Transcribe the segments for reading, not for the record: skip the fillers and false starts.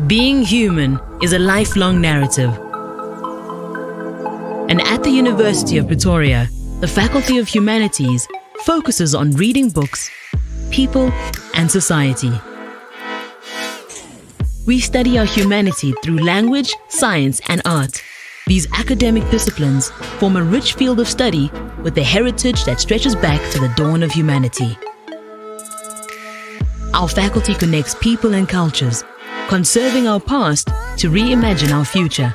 Being human is a lifelong narrative. And at the University of Pretoria, the Faculty of Humanities focuses on reading books, people, and society. We study our humanity through language, science, and art. These academic disciplines form a rich field of study with a heritage that stretches back to the dawn of humanity. Our faculty connects people and cultures, conserving our past to reimagine our future.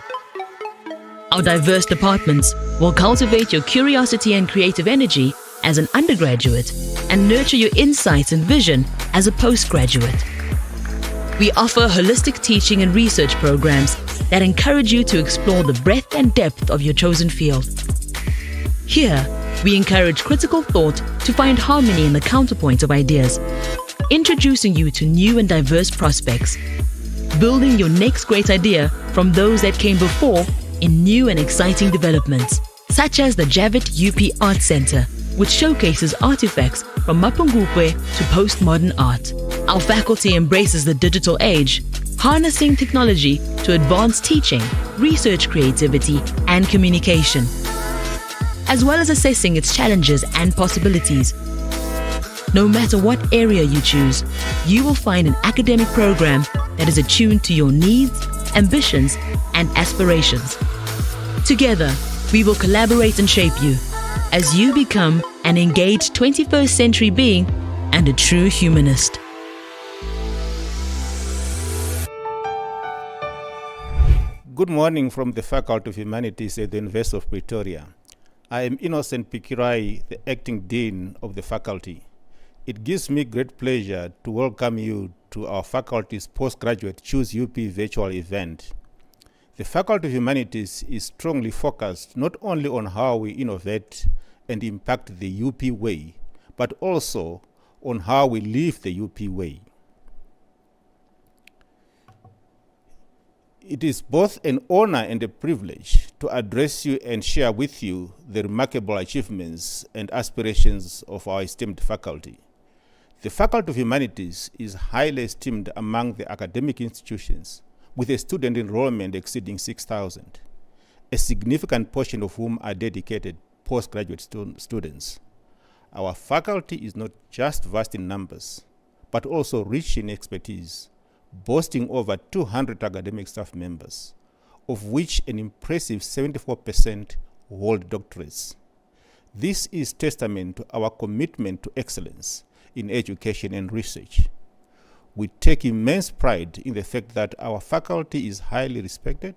Our diverse departments will cultivate your curiosity and creative energy as an undergraduate and nurture your insights and vision as a postgraduate. We offer holistic teaching and research programs that encourage you to explore the breadth and depth of your chosen field. Here, we encourage critical thought to find harmony in the counterpoint of ideas, introducing you to new and diverse prospects, building your next great idea from those that came before in new and exciting developments, such as the Javit UP Art Center, which showcases artifacts from Mapungubwe to postmodern art. Our faculty embraces the digital age, harnessing technology to advance teaching, research creativity, and communication, as well as assessing its challenges and possibilities. No matter what area you choose, you will find an academic program that is attuned to your needs, ambitions, and aspirations. Together, we will collaborate and shape you as you become an engaged 21st century being and a true humanist. Good morning from the Faculty of Humanities at the University of Pretoria. I am Prof Pikirayi, the Acting Dean of the Faculty. It gives me great pleasure to welcome you to our faculty's postgraduate Choose UP virtual event. The Faculty of Humanities is strongly focused not only on how we innovate and impact the UP way, but also on how we live the UP way. It is both an honor and a privilege to address you and share with you the remarkable achievements and aspirations of our esteemed faculty. The Faculty of Humanities is highly esteemed among the academic institutions, with a student enrollment exceeding 6,000, a significant portion of whom are dedicated postgraduate students. Our faculty is not just vast in numbers, but also rich in expertise, boasting over 200 academic staff members, of which an impressive 74% hold doctorates. This is testament to our commitment to excellence in education and research. We take immense pride in the fact that our faculty is highly respected,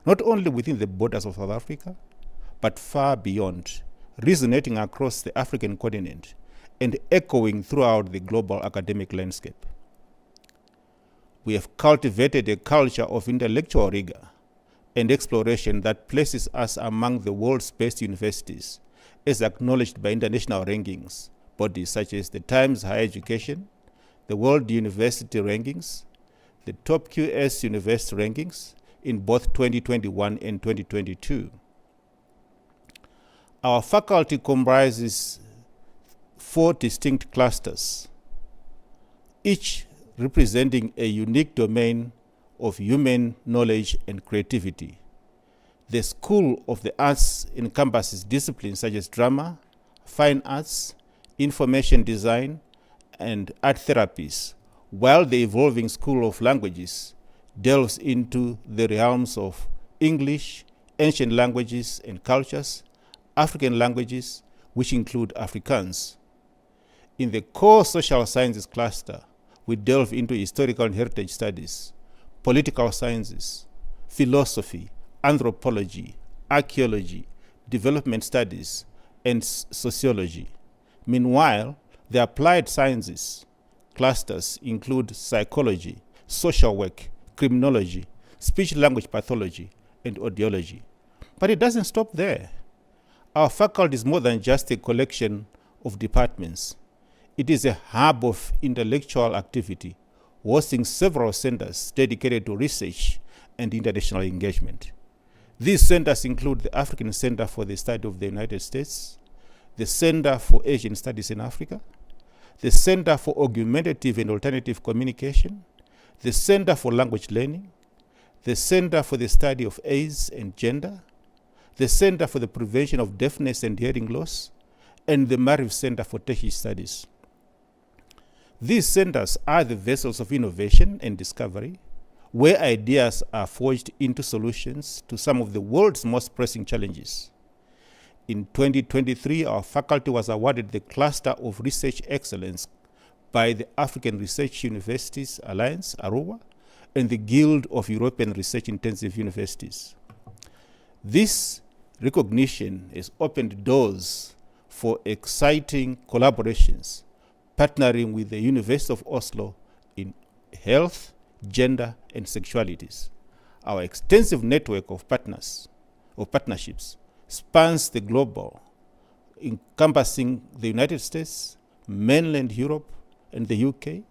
not only within the borders of South Africa, but far beyond, resonating across the African continent and echoing throughout the global academic landscape. We have cultivated a culture of intellectual rigor and exploration that places us among the world's best universities, as acknowledged by international rankings, bodies such as the Times Higher Education, the World University Rankings, the Top QS University Rankings in both 2021 and 2022. Our faculty comprises 4 distinct clusters, each representing a unique domain of human knowledge and creativity. The School of the Arts encompasses disciplines such as drama, fine arts, information design, and art therapies, while the evolving School of Languages delves into the realms of English, ancient languages and cultures, African languages, which include Afrikaans. In the core social sciences cluster, we delve into historical and heritage studies, political sciences, philosophy, anthropology, archaeology, development studies, and sociology. Meanwhile, the applied sciences clusters include psychology, social work, criminology, speech-language pathology, and audiology. But it doesn't stop there. Our faculty is more than just a collection of departments. It is a hub of intellectual activity, hosting several centers dedicated to research and international engagement. These centers include the African Center for the Study of the United States, the Center for Asian Studies in Africa, the Center for Augmentative and Alternative Communication, the Center for Language Learning, the Center for the Study of AIDS and Gender, the Center for the Prevention of Deafness and Hearing Loss, and the Mariv Center for Tertiary Studies. These centers are the vessels of innovation and discovery, where ideas are forged into solutions to some of the world's most pressing challenges. In 2023, our faculty was awarded the Cluster of Research Excellence by the African Research Universities Alliance, ARUA, and the Guild of European Research Intensive Universities. This recognition has opened doors for exciting collaborations, partnering with the University of Oslo in health, gender, and sexualities. Our extensive network of partnerships spans the global, encompassing the United States, mainland Europe, and the UK,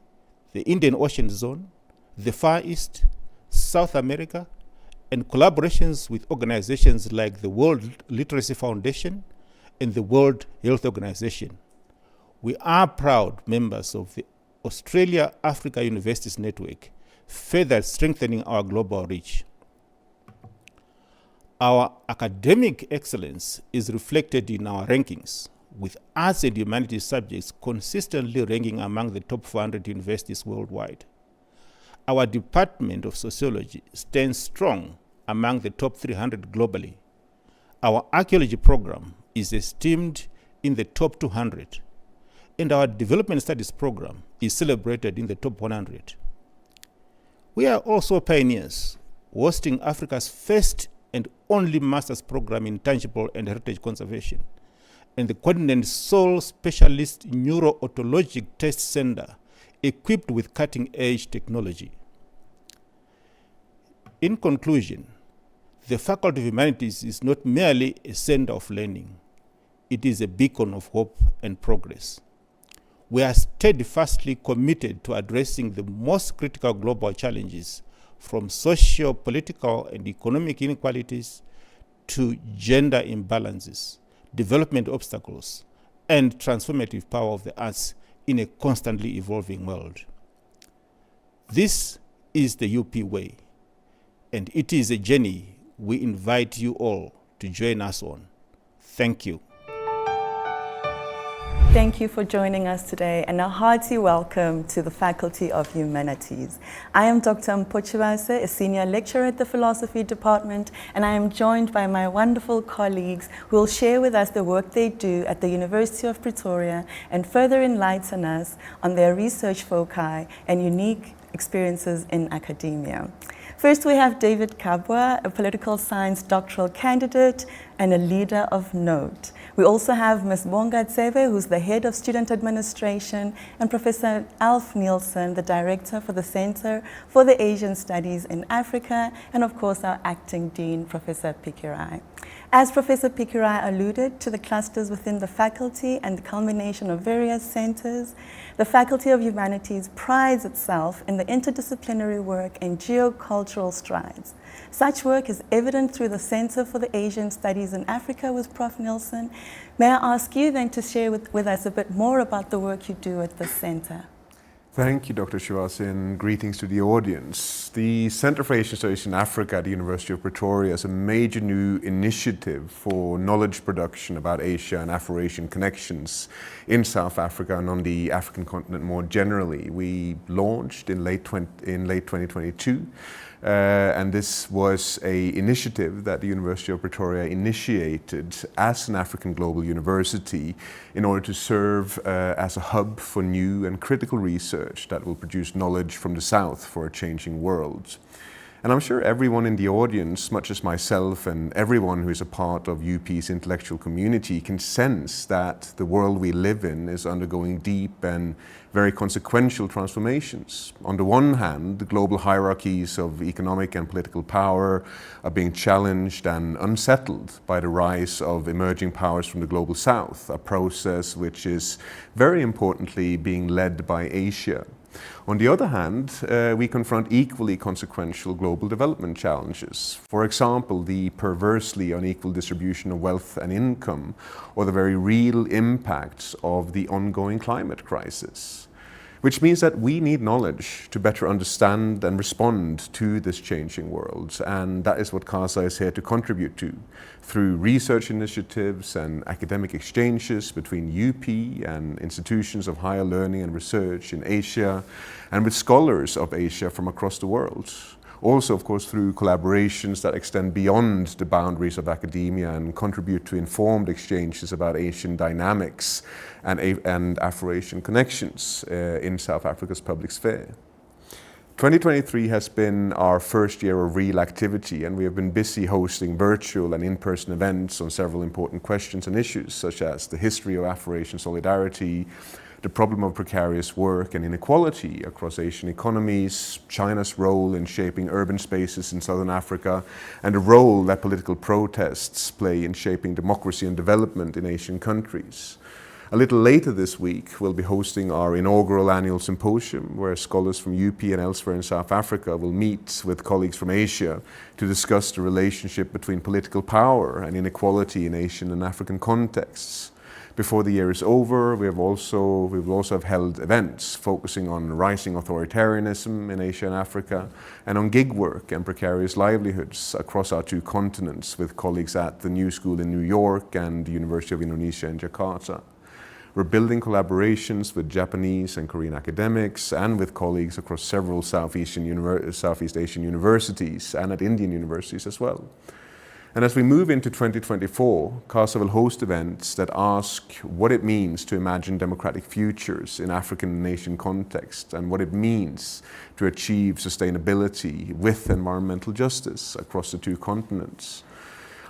the Indian Ocean Zone, the Far East, South America, and collaborations with organizations like the World Literacy Foundation and the World Health Organization. We are proud members of the Australia-Africa Universities Network, further strengthening our global reach. Our academic excellence is reflected in our rankings, with arts and humanities subjects consistently ranking among the top 400 universities worldwide. Our Department of Sociology stands strong among the top 300 globally. Our archaeology program is esteemed in the top 200, and our development studies program is celebrated in the top 100. We are also pioneers, hosting Africa's first and only master's program in tangible and heritage conservation, and the continent's sole specialist neurootologic test center equipped with cutting-edge technology. In conclusion, the Faculty of Humanities is not merely a center of learning, it is a beacon of hope and progress. We are steadfastly committed to addressing the most critical global challenges, from socio, political, and economic inequalities to gender imbalances, development obstacles, and transformative power of the arts in a constantly evolving world. This is the UP way, and it is a journey we invite you all to join us on. Thank you. Thank you for joining us today, and a hearty welcome to the Faculty of Humanities. I am Dr. Mpochibase, a senior lecturer at the Philosophy Department, and I am joined by my wonderful colleagues who will share with us the work they do at the University of Pretoria and further enlighten us on their research foci and unique experiences in academia. First, we have David Kabwa, a political science doctoral candidate and a leader of note. We also have Ms. Bonga Tsebe, who's the head of student administration, and Professor Alf Nielsen, the director for the Center for the Asian Studies in Africa, and of course our acting dean, Professor Pikirayi. As Professor Pikirayi alluded to the clusters within the faculty and the culmination of various centers, the Faculty of Humanities prides itself in the interdisciplinary work and geocultural strides. Such work is evident through the Center for the Asian Studies in Africa with Prof Nielsen. May I ask you then to share with us a bit more about the work you do at the center? Thank you, Dr. Shivas, and greetings to the audience. The Center for Asian Studies in Africa at the University of Pretoria is a major new initiative for knowledge production about Asia and Afro-Asian connections in South Africa and on the African continent more generally. We launched in late 2022. And this was an initiative that the University of Pretoria initiated as an African global university in order to serve as a hub for new and critical research that will produce knowledge from the South for a changing world. And I'm sure everyone in the audience, much as myself and everyone who is a part of UP's intellectual community, can sense that the world we live in is undergoing deep and very consequential transformations. On the one hand, the global hierarchies of economic and political power are being challenged and unsettled by the rise of emerging powers from the global South, a process which is very importantly being led by Asia. On the other hand, we confront equally consequential global development challenges. For example, the perversely unequal distribution of wealth and income, or the very real impacts of the ongoing climate crisis. which means that we need knowledge to better understand and respond to this changing world. And that is what CASA is here to contribute to through research initiatives and academic exchanges between UP and institutions of higher learning and research in Asia, and with scholars of Asia from across the world. Also, of course, through collaborations that extend beyond the boundaries of academia and contribute to informed exchanges about Asian dynamics and Afro-Asian connections in South Africa's public sphere. 2023 has been our first year of real activity, and we have been busy hosting virtual and in-person events on several important questions and issues, such as the history of Afro-Asian solidarity, the problem of precarious work and inequality across Asian economies, China's role in shaping urban spaces in Southern Africa, and the role that political protests play in shaping democracy and development in Asian countries. A little later this week, we'll be hosting our inaugural annual symposium, where scholars from UP and elsewhere in South Africa will meet with colleagues from Asia to discuss the relationship between political power and inequality in Asian and African contexts. Before the year is over, we will also have held events focusing on rising authoritarianism in Asia and Africa, and on gig work and precarious livelihoods across our two continents with colleagues at the New School in New York and the University of Indonesia in Jakarta. We're building collaborations with Japanese and Korean academics and with colleagues across several Southeast Asian universities and at Indian universities as well. And as we move into 2024, CASA will host events that ask what it means to imagine democratic futures in African nation context and what it means to achieve sustainability with environmental justice across the two continents.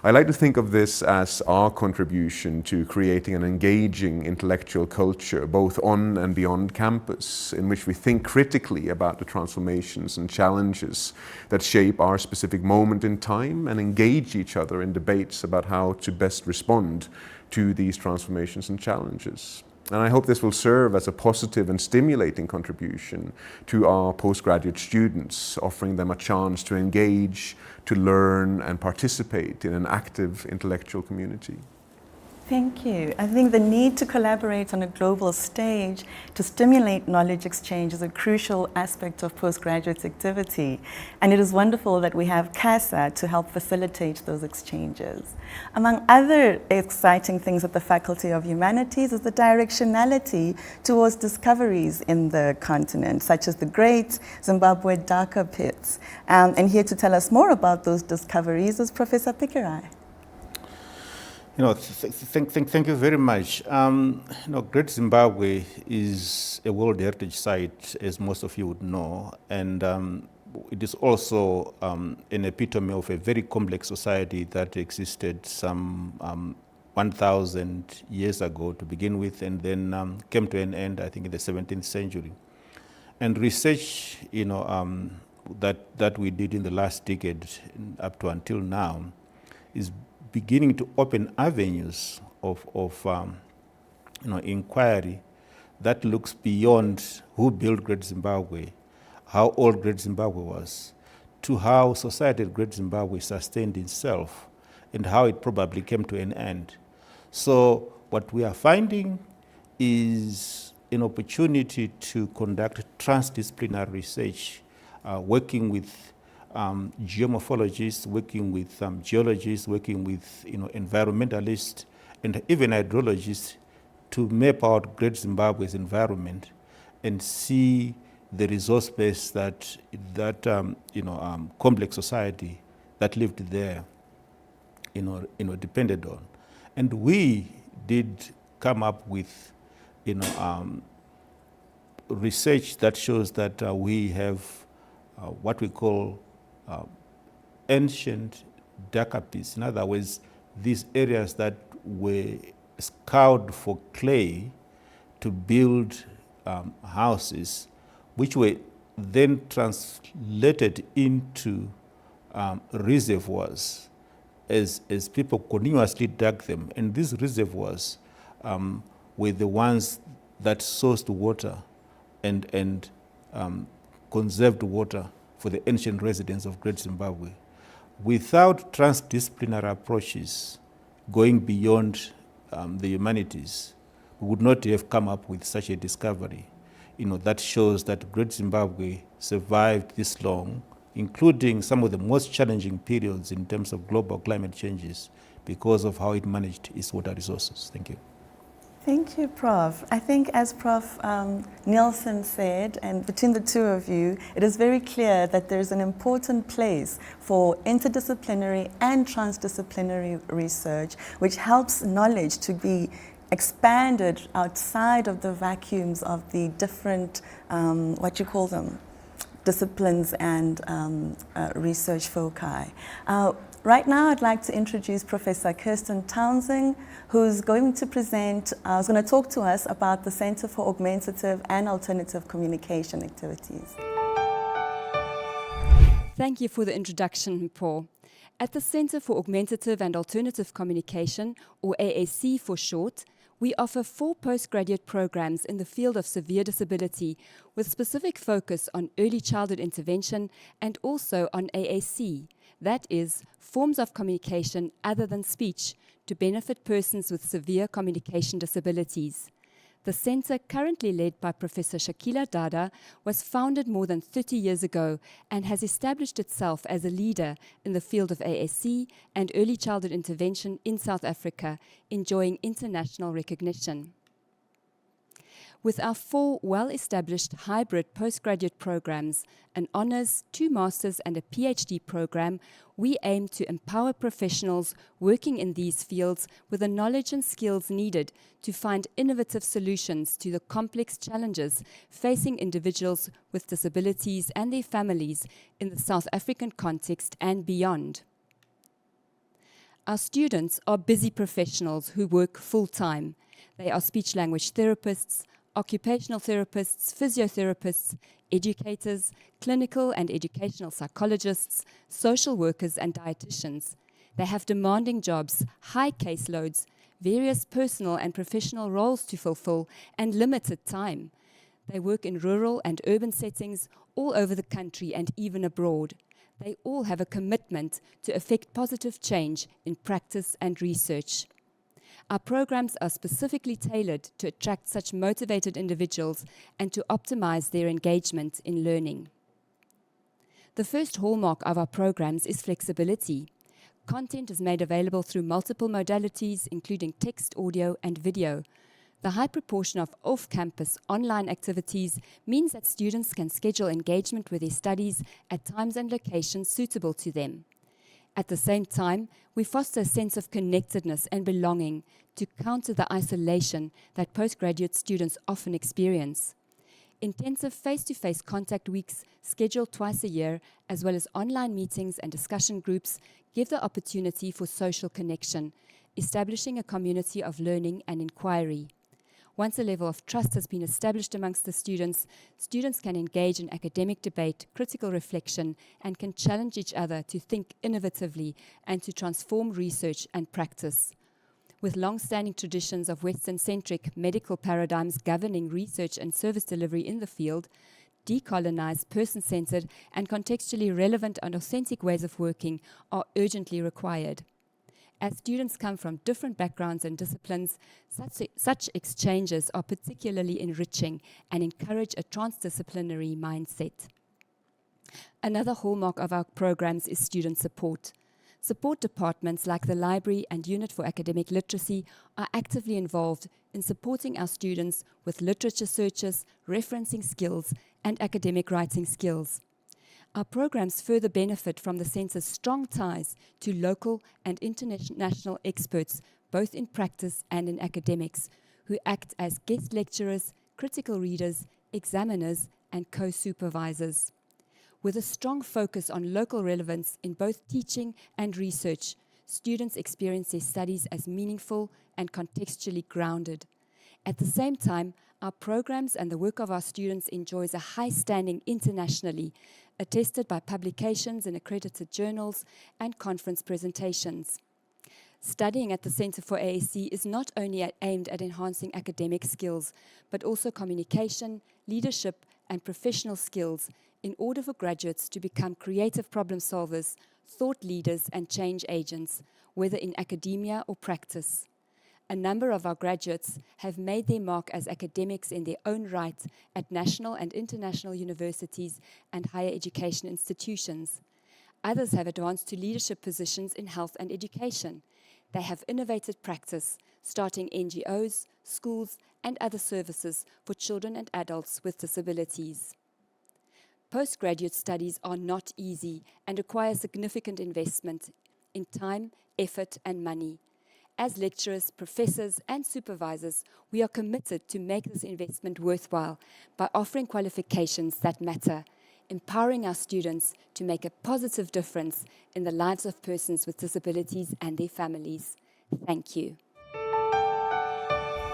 I like to think of this as our contribution to creating an engaging intellectual culture, both on and beyond campus, in which we think critically about the transformations and challenges that shape our specific moment in time and engage each other in debates about how to best respond to these transformations and challenges. And I hope this will serve as a positive and stimulating contribution to our postgraduate students, offering them a chance to engage, to learn and participate in an active intellectual community. Thank you. I think the need to collaborate on a global stage to stimulate knowledge exchange is a crucial aspect of postgraduate activity. And it is wonderful that we have CASA to help facilitate those exchanges. Among other exciting things at the Faculty of Humanities is the directionality towards discoveries in the continent, such as the great Zimbabwe Dhaka pits. And here to tell us more about those discoveries is Professor Pikirayi. Thank you very much. Great Zimbabwe is a World Heritage Site, as most of you would know, and it is also an epitome of a very complex society that existed some 1,000 years ago to begin with, and then came to an end, I think, in the 17th century. And research, that we did in the last decade up to until now is beginning to open avenues of inquiry that looks beyond who built Great Zimbabwe, how old Great Zimbabwe was, to how society at Great Zimbabwe sustained itself and how it probably came to an end. So what we are finding is an opportunity to conduct transdisciplinary research, working with geomorphologists, working with geologists, working with environmentalists, and even hydrologists to map out Great Zimbabwe's environment and see the resource base that complex society that lived there, depended on. And we did come up with, research that shows that we have what we call ancient Dhaka pits. In other words, these areas that were scoured for clay to build houses, which were then translated into reservoirs as people continuously dug them. And these reservoirs were the ones that sourced water and conserved water for the ancient residents of Great Zimbabwe. Without transdisciplinary approaches going beyond the humanities, we would not have come up with such a discovery. that shows that Great Zimbabwe survived this long, including some of the most challenging periods in terms of global climate changes, because of how it managed its water resources. Thank you. Thank you, Prof. I think as Prof. Nielsen said, and between the two of you, it is very clear that there's an important place for interdisciplinary and transdisciplinary research, which helps knowledge to be expanded outside of the vacuums of the different, disciplines and research foci. Right now, I'd like to introduce Professor Kirsten Townsend, who's going to talk to us about the Center for Augmentative and Alternative Communication Activities. Thank you for the introduction, Paul. At the Center for Augmentative and Alternative Communication, or AAC for short, we offer 4 postgraduate programs in the field of severe disability with specific focus on early childhood intervention and also on AAC, that is, forms of communication other than speech to benefit persons with severe communication disabilities. The center, currently led by Professor Shakila Dada, was founded more than 30 years ago and has established itself as a leader in the field of AAC and early childhood intervention in South Africa, enjoying international recognition. With our 4 well-established hybrid postgraduate programs, an honors, 2 masters and a PhD program, we aim to empower professionals working in these fields with the knowledge and skills needed to find innovative solutions to the complex challenges facing individuals with disabilities and their families in the South African context and beyond. Our students are busy professionals who work full-time. They are speech-language therapists, occupational therapists, physiotherapists, educators, clinical and educational psychologists, social workers and dietitians. They have demanding jobs, high caseloads, various personal and professional roles to fulfill, and limited time. They work in rural and urban settings all over the country and even abroad. They all have a commitment to effect positive change in practice and research. Our programs are specifically tailored to attract such motivated individuals and to optimize their engagement in learning. The first hallmark of our programs is flexibility. Content is made available through multiple modalities, including text, audio, and video. The high proportion of off-campus online activities means that students can schedule engagement with their studies at times and locations suitable to them. At the same time, we foster a sense of connectedness and belonging to counter the isolation that postgraduate students often experience. Intensive face-to-face contact weeks, scheduled twice a year, as well as online meetings and discussion groups, give the opportunity for social connection, establishing a community of learning and inquiry. Once a level of trust has been established amongst the students, students can engage in academic debate, critical reflection, and can challenge each other to think innovatively and to transform research and practice. With long-standing traditions of Western-centric medical paradigms governing research and service delivery in the field, decolonized, person-centered, and contextually relevant and authentic ways of working are urgently required. As students come from different backgrounds and disciplines, such exchanges are particularly enriching and encourage a transdisciplinary mindset. Another hallmark of our programs is student support. Support departments like the Library and Unit for Academic Literacy are actively involved in supporting our students with literature searches, referencing skills, and academic writing skills. Our programs further benefit from the Centre's strong ties to local and international experts, both in practice and in academics, who act as guest lecturers, critical readers, examiners, and co-supervisors. With a strong focus on local relevance in both teaching and research, students experience their studies as meaningful and contextually grounded. At the same time, our programs and the work of our students enjoys a high standing internationally, attested by publications in accredited journals and conference presentations. Studying at the Center for AAC is not only aimed at enhancing academic skills, but also communication, leadership, and professional skills in order for graduates to become creative problem solvers, thought leaders, and change agents, whether in academia or practice. A number of our graduates have made their mark as academics in their own right at national and international universities and higher education institutions. Others have advanced to leadership positions in health and education. They have innovated practice, starting NGOs, schools, and other services for children and adults with disabilities. Postgraduate studies are not easy and require significant investment in time, effort, and money. As lecturers, professors, and supervisors, we are committed to make this investment worthwhile by offering qualifications that matter, empowering our students to make a positive difference in the lives of persons with disabilities and their families. Thank you.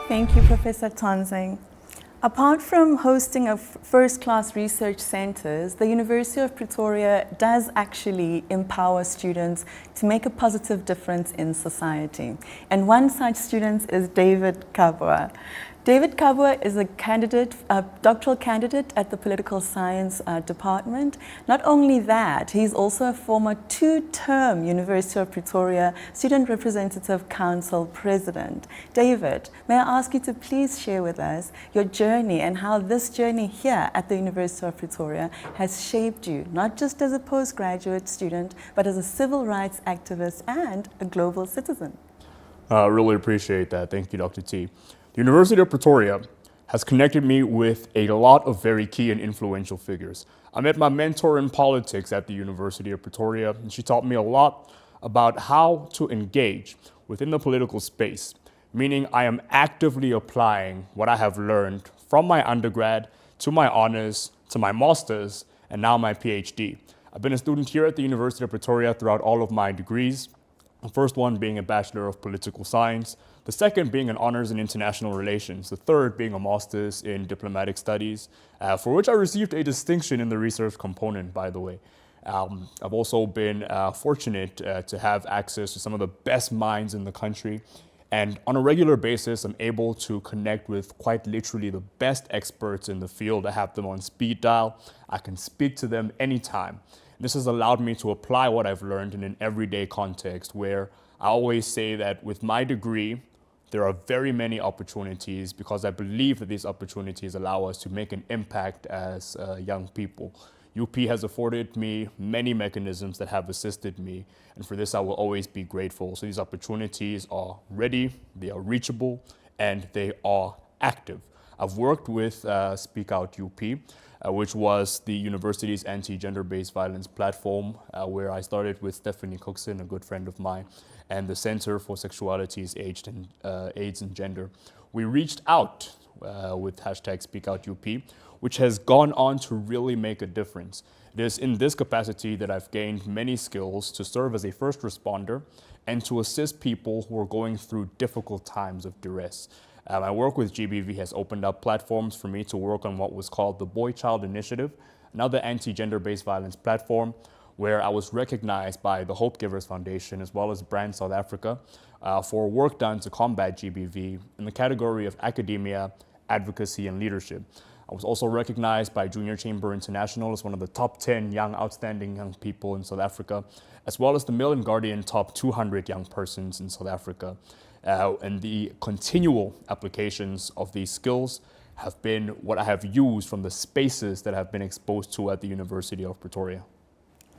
Thank you, Professor Tonzing. Apart from hosting a first-class research centers, the University of Pretoria does actually empower students to make a positive difference in society. And one such student is David Kabwa. David Kabwa is a doctoral candidate at the Political Science Department. Not only that, he's also a former two-term University of Pretoria Student Representative Council President. David, may I ask you to please share with us your journey and how this journey here at the University of Pretoria has shaped you, not just as a postgraduate student, but as a civil rights activist and a global citizen. I really appreciate that. Thank you, Dr. T. The University of Pretoria has connected me with a lot of very key and influential figures. I met my mentor in politics at the University of Pretoria, and she taught me a lot about how to engage within the political space, meaning I am actively applying what I have learned from my undergrad to my honors, to my master's, and now my PhD. I've been a student here at the University of Pretoria throughout all of my degrees, the first one being a Bachelor of Political Science, the second being an Honors in International Relations, the third being a Master's in Diplomatic Studies, for which I received a distinction in the research component, by the way. I've also been fortunate to have access to some of the best minds in the country, and on a regular basis, I'm able to connect with quite literally the best experts in the field. I have them on speed dial. I can speak to them anytime. This has allowed me to apply what I've learned in an everyday context where I always say that with my degree, there are very many opportunities because I believe that these opportunities allow us to make an impact as young people. UP has afforded me many mechanisms that have assisted me, and for this I will always be grateful. So these opportunities are ready, they are reachable, and they are active. I've worked with Speak Out UP, which was the university's anti-gender-based violence platform, where I started with Stephanie Cookson, a good friend of mine, and the Center for Sexualities, AIDS and Gender. We reached out with hashtag Speak Out UP, which has gone on to really make a difference. It is in this capacity that I've gained many skills to serve as a first responder and to assist people who are going through difficult times of duress. My work with GBV has opened up platforms for me to work on what was called the Boy Child Initiative, another anti-gender-based violence platform, where I was recognized by the Hope Givers Foundation as well as Brand South Africa for work done to combat GBV in the category of academia, advocacy, and leadership. I was also recognized by Junior Chamber International as one of the top 10 outstanding young people in South Africa, as well as the Mail and Guardian top 200 young persons in South Africa. And the continual applications of these skills have been what I have used from the spaces that I've been exposed to at the University of Pretoria.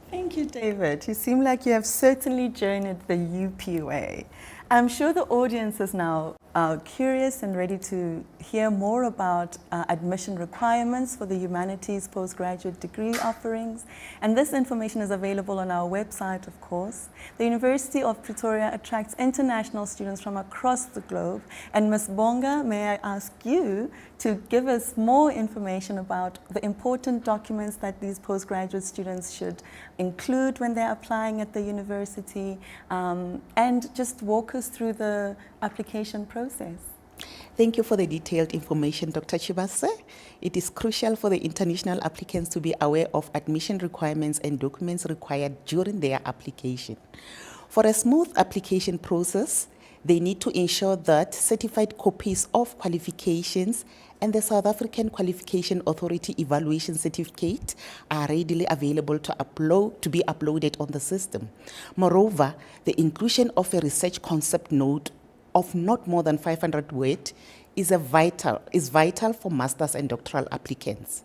Thank you, David. You seem like you have certainly journeyed the UP way. I'm sure the audience is now curious and ready to hear more about admission requirements for the humanities postgraduate degree offerings. And this information is available on our website, of course. The University of Pretoria attracts international students from across the globe. And Ms. Bonga, may I ask you to give us more information about the important documents that these postgraduate students should include when they're applying at the university, and just walk us through the application process. Thank you for the detailed information, Dr. Chibase. It is crucial for the international applicants to be aware of admission requirements and documents required during their application. For a smooth application process, they need to ensure that certified copies of qualifications and the South African Qualification Authority Evaluation Certificate are readily available to be uploaded on the system. Moreover, the inclusion of a research concept note of not more than 500 words is vital for master's and doctoral applicants.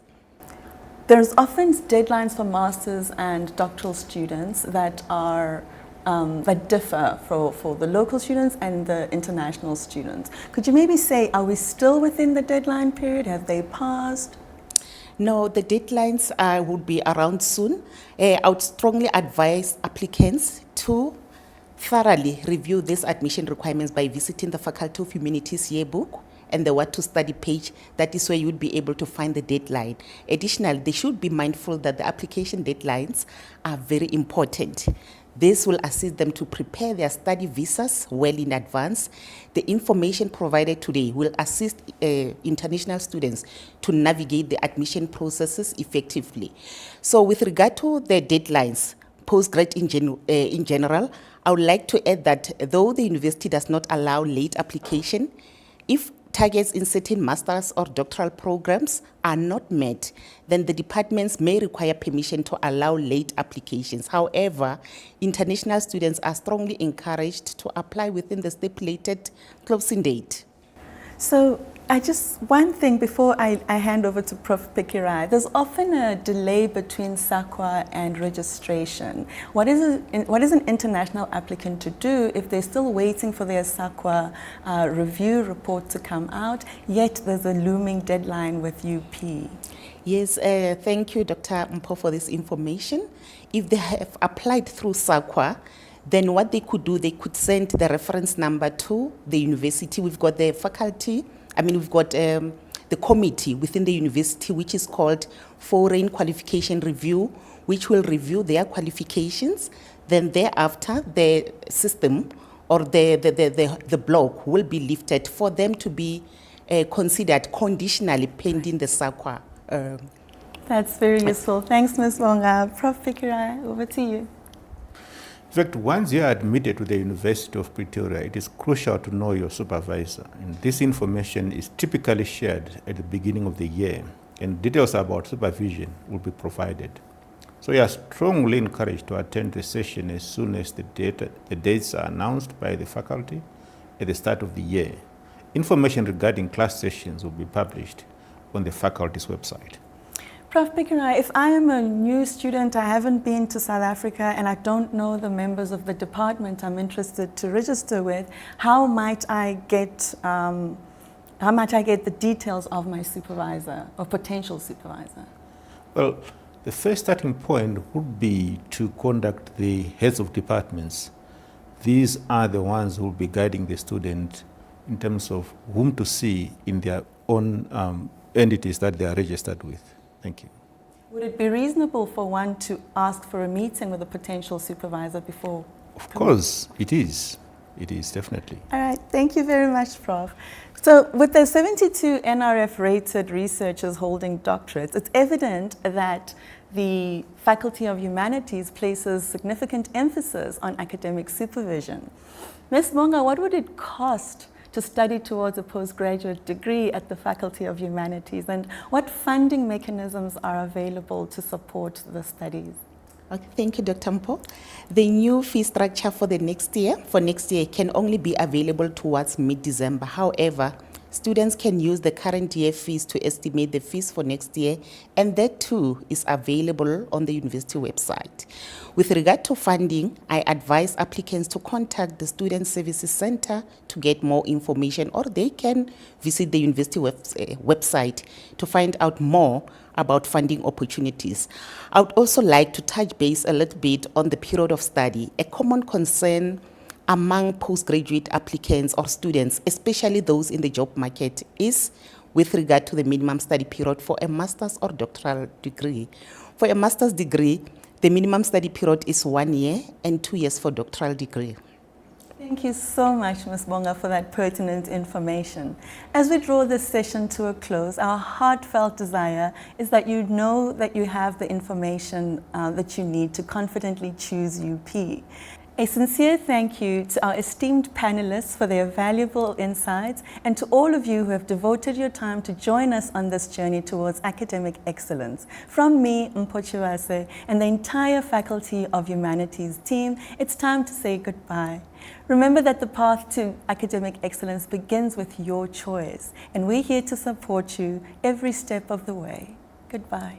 There's often deadlines for masters and doctoral students that are that differ for the local students and the international students. Could you maybe say, are we still within the deadline period? Have they passed? No, the deadlines would be around soon. I would strongly advise applicants to thoroughly review these admission requirements by visiting the Faculty of Humanities yearbook and the What to Study page. That is where you would be able to find the deadline. Additionally, they should be mindful that the application deadlines are very important. This will assist them to prepare their study visas well in advance. The information provided today will assist international students to navigate the admission processes effectively. So with regard to the deadlines, postgrad in general, I would like to add that though the university does not allow late application, if targets in certain master's or doctoral programs are not met, then the departments may require permission to allow late applications. However, international students are strongly encouraged to apply within the stipulated closing date. So one thing before I hand over to Prof Pikirayi, there's often a delay between SAQA and registration. What is an international applicant to do if they're still waiting for their SAQA review report to come out, yet there's a looming deadline with UP? Yes, thank you, Dr. Mpo, for this information. If they have applied through SAQA, then what they could do, they could send the reference number to the university. We've got the faculty, we've got the committee within the university, which is called Foreign Qualification Review, which will review their qualifications. Then thereafter, the system or the block will be lifted for them to be considered conditionally pending the SAQA. That's very useful. Thanks, Ms. Wonga. Prof Pikirayi, over to you. In fact, once you are admitted to the University of Pretoria, it is crucial to know your supervisor. And this information is typically shared at the beginning of the year, and details about supervision will be provided. So you are strongly encouraged to attend the session as soon as the dates are announced by the faculty at the start of the year. Information regarding class sessions will be published on the faculty's website. Prof Pikirayi, if I am a new student, I haven't been to South Africa, and I don't know the members of the department I'm interested to register with, how might I get the details of my supervisor or potential supervisor? Well, the first starting point would be to contact the heads of departments. These are the ones who will be guiding the student in terms of whom to see in their own entities that they are registered with. Thank you. Would it be reasonable for one to ask for a meeting with a potential supervisor before? Of course, it is. It is, definitely. All right, thank you very much, Prof. So with the 72 NRF-rated researchers holding doctorates, it's evident that the Faculty of Humanities places significant emphasis on academic supervision. Ms. Monga, what would it cost to study towards a postgraduate degree at the Faculty of Humanities, and what funding mechanisms are available to support the studies? Okay, thank you, Dr. Mpo. The new fee structure for next year can only be available towards mid-December. However, students can use the current year fees to estimate the fees for next year, and that too is available on the university website. With regard to funding, I advise applicants to contact the Student Services Center to get more information, or they can visit the university website to find out more about funding opportunities. I would also like to touch base a little bit on the period of study. A common concern among postgraduate applicants or students, especially those in the job market, is with regard to the minimum study period for a master's or doctoral degree. For a master's degree, the minimum study period is 1 year and 2 years for doctoral degree. Thank you so much, Ms. Bonga, for that pertinent information. As we draw this session to a close, our heartfelt desire is that you know that you have the information that you need to confidently choose UP. A sincere thank you to our esteemed panelists for their valuable insights and to all of you who have devoted your time to join us on this journey towards academic excellence. From me, Mpochiwase, and the entire Faculty of Humanities team, it's time to say goodbye. Remember that the path to academic excellence begins with your choice, and we're here to support you every step of the way. Goodbye.